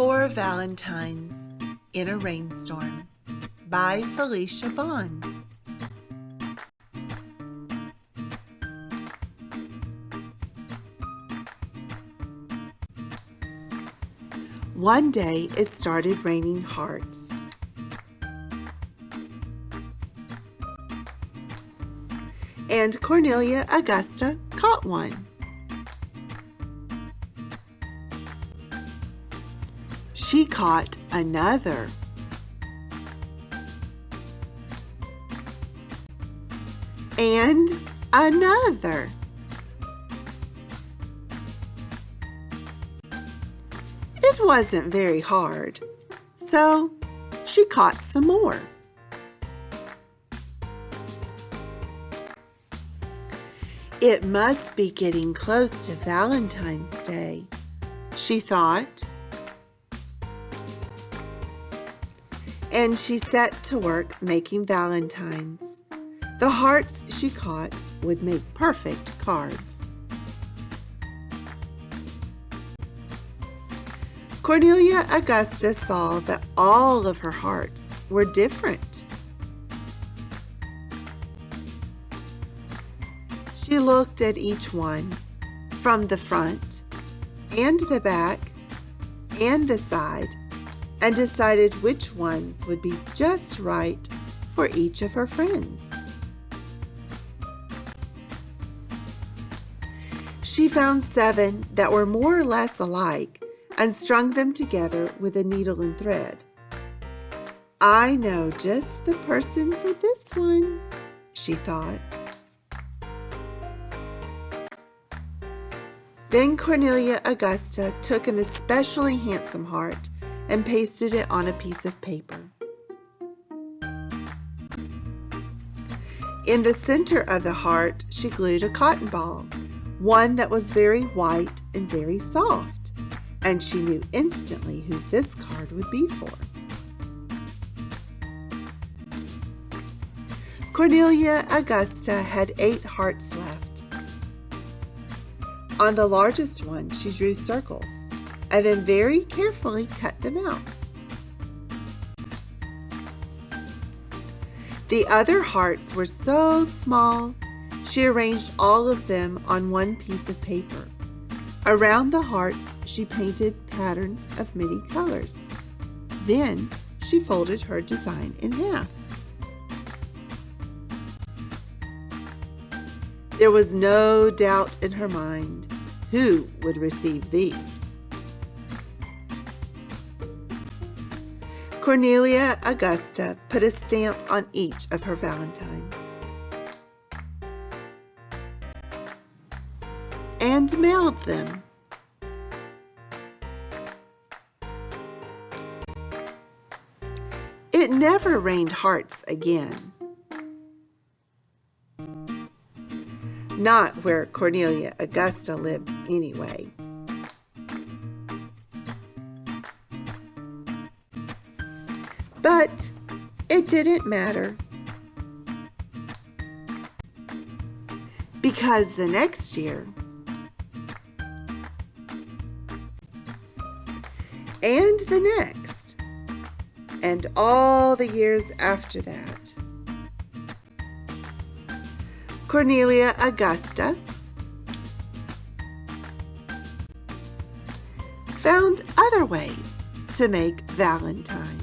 For Valentines in a Rainstorm by Felicia Bond. One day it started raining hearts. And Cornelia Augusta caught one. She caught another. And another. It wasn't very hard, so she caught some more. It must be getting close to Valentine's Day, she thought. And she set to work making valentines. The hearts she caught would make perfect cards. Cornelia Augusta saw that all of her hearts were different. She looked at each one, from the front and the back and the side, and decided which ones would be just right for each of her friends. She found 7 that were more or less alike and strung them together with a needle and thread. I know just the person for this one, she thought. Then Cornelia Augusta took an especially handsome heart and pasted it on a piece of paper. In the center of the heart, she glued a cotton ball, one that was very white and very soft, and she knew instantly who this card would be for. Cornelia Augusta had 8 hearts left. On the largest one, she drew circles and then very carefully cut them out. The other hearts were so small, she arranged all of them on one piece of paper. Around the hearts, she painted patterns of many colors. Then she folded her design in half. There was no doubt in her mind who would receive these. Cornelia Augusta put a stamp on each of her valentines and mailed them. It never rained hearts again. Not where Cornelia Augusta lived anyway. But it didn't matter, because the next year and the next and all the years after that, Cornelia Augusta found other ways to make valentines.